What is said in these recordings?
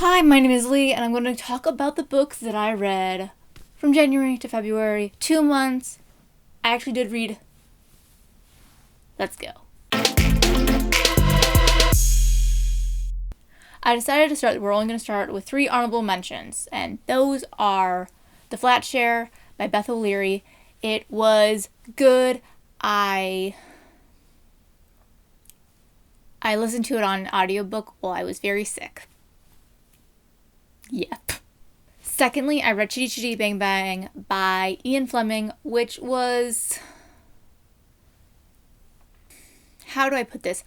Hi, my name is Lee, and I'm going to talk about the books that I read from January to February, 2 months. I actually did read. Let's go. I decided to start, we're only going to start with 3 honorable mentions, and those are The Flatshare by Beth O'Leary. It was good. I listened to it on audiobook while I was very sick. Yep. Secondly, I read Chitty, Chitty, Bang, Bang by Ian Fleming, which was... How do I put this?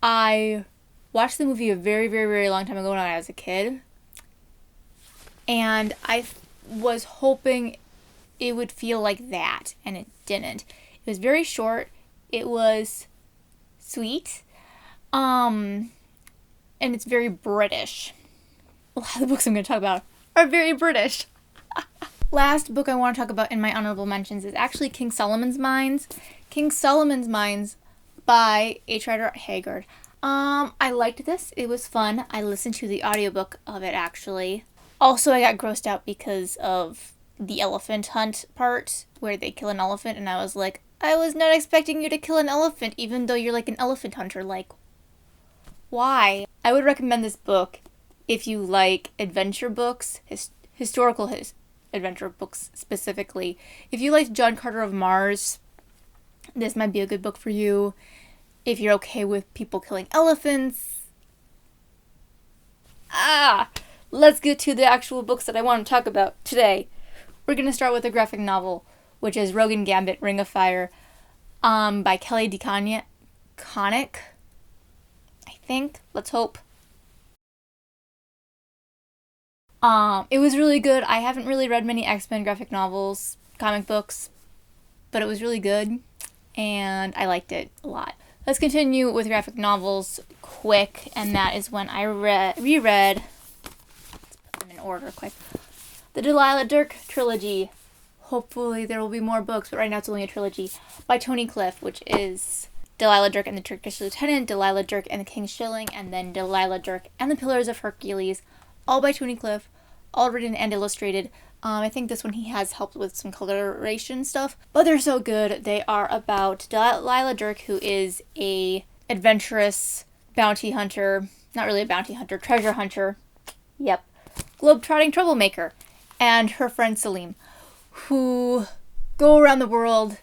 I watched the movie a very, very, very long time ago when I was a kid. And I was hoping it would feel like that, and it didn't. It was very short. It was sweet. And it's very British. A lot of the books I'm going to talk about are very British. Last book I want to talk about in my honorable mentions is actually King Solomon's Mines. King Solomon's Mines by H. Rider Haggard. I liked this. It was fun. I listened to the audiobook of it, actually. Also, I got grossed out because of the elephant hunt part, where they kill an elephant, and I was like, I was not expecting you to kill an elephant, even though you're like an elephant hunter. Like, why? I would recommend this book if you like adventure books, historical adventure books specifically. If you like John Carter of Mars, this might be a good book for you. If you're okay with people killing elephants. Let's get to the actual books that I want to talk about today. We're going to start with a graphic novel, which is Rogue and Gambit, Ring of Fire, by Kelly DeConnick, I think. Let's hope. It was really good. I haven't really read many X-Men graphic novels, comic books, but it was really good, and I liked it a lot. Let's continue with graphic novels quick, and that is when I reread, let's put them in order quick, the Delilah Dirk trilogy. Hopefully there will be more books, but right now it's only a trilogy, by Tony Cliff, which is Delilah Dirk and the Turkish Lieutenant, Delilah Dirk and the King's Shilling, and then Delilah Dirk and the Pillars of Hercules, all by Tony Cliff, all written and illustrated. I think this one he has helped with some coloration stuff, but they're so good. They are about Delilah Dirk, who is a adventurous bounty hunter, not really a bounty hunter, treasure hunter, yep, globe-trotting troublemaker, and her friend Salim, who go around the world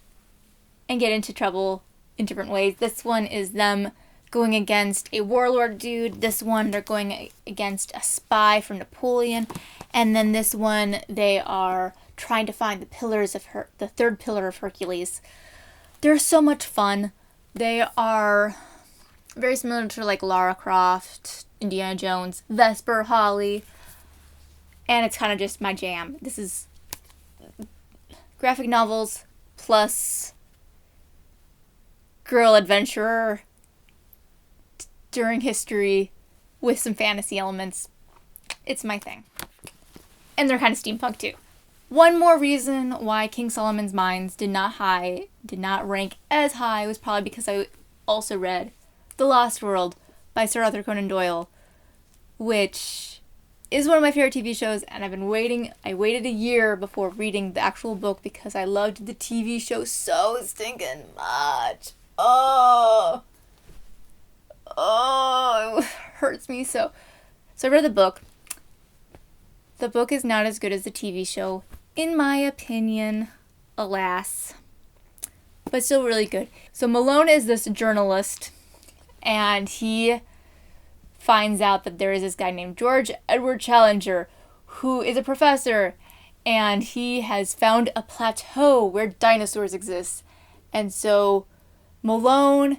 and get into trouble in different ways. This one is them going against a warlord dude. This one, they're going against a spy from Napoleon. And then this one, they are trying to find the third pillar of Hercules. They're so much fun. They are very similar to like Lara Croft, Indiana Jones, Vesper, Holly. And it's kind of just my jam. This is graphic novels plus girl adventurer during history with some fantasy elements. It's my thing. And they're kind of steampunk too. One more reason why King Solomon's Mines did not rank as high was probably because I also read The Lost World by Sir Arthur Conan Doyle, which is one of my favorite TV shows, and I waited a year before reading the actual book because I loved the TV show so stinking much. It hurts me so. So I read the book. The book is not as good as the TV show, in my opinion, alas, but still really good. So Malone is this journalist, and he finds out that there is this guy named George Edward Challenger, who is a professor, and he has found a plateau where dinosaurs exist. And so Malone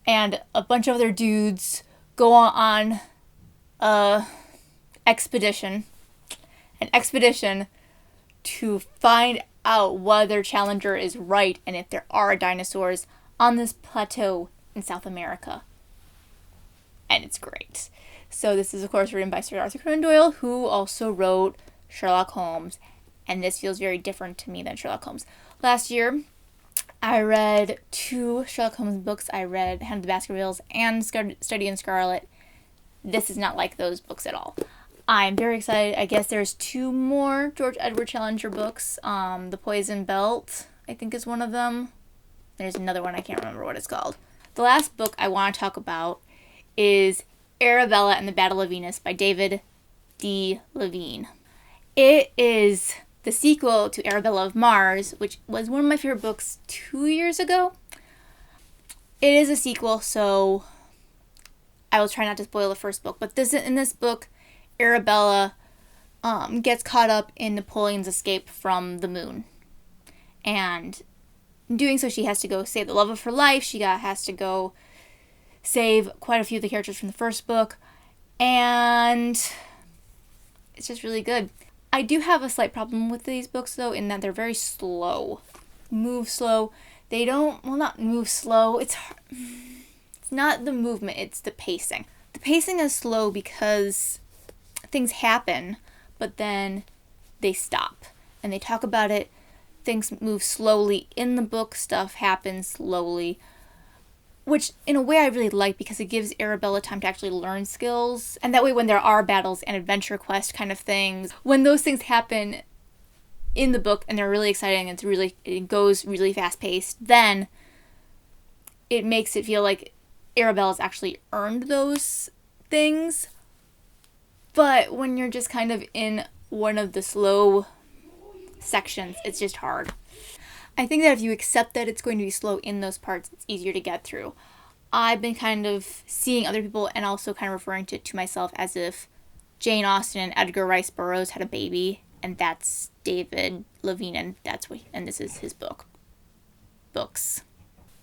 and a bunch of other dudes go on an expedition to find out whether Challenger is right and if there are dinosaurs on this plateau in South America. And it's great. So this is, of course, written by Sir Arthur Conan Doyle, who also wrote Sherlock Holmes. And this feels very different to me than Sherlock Holmes. Last year, I read 2 Sherlock Holmes books. I read Hand of the Baskervilles and Study in Scarlet. This is not like those books at all. I'm very excited. I guess there's 2 more George Edward Challenger books. The Poison Belt, I think, is one of them. There's another one, I can't remember what it's called. The last book I want to talk about is Arabella and the Battle of Venus by David D. Levine. It is the sequel to Arabella of Mars, which was one of my favorite books 2 years ago. It is a sequel, so I will try not to spoil the first book. But in this book, Arabella gets caught up in Napoleon's escape from the moon. And in doing so, she has to go save the love of her life. She has to go save quite a few of the characters from the first book. And it's just really good. I do have a slight problem with these books, though, in that they're very slow. Move slow. They don't, well, not move slow. It's not the movement, it's the pacing. The pacing is slow because things happen, but then they stop. And they talk about it. Things move slowly in the book. Stuff happens slowly. Which, in a way, I really like because it gives Arabella time to actually learn skills. And that way, when there are battles and adventure quest kind of things, when those things happen in the book and they're really exciting and it goes really fast-paced, then it makes it feel like Arabella's actually earned those things. But when you're just kind of in one of the slow sections, it's just hard. I think that if you accept that it's going to be slow in those parts, it's easier to get through. I've been kind of seeing other people and also kind of referring to myself as if Jane Austen and Edgar Rice Burroughs had a baby, and that's David Levine, and this is his books.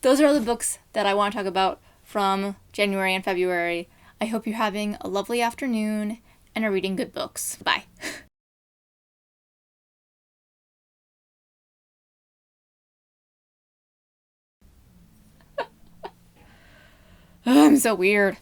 Those are the books that I want to talk about from January and February. I hope you're having a lovely afternoon and are reading good books. Bye. I'm so weird.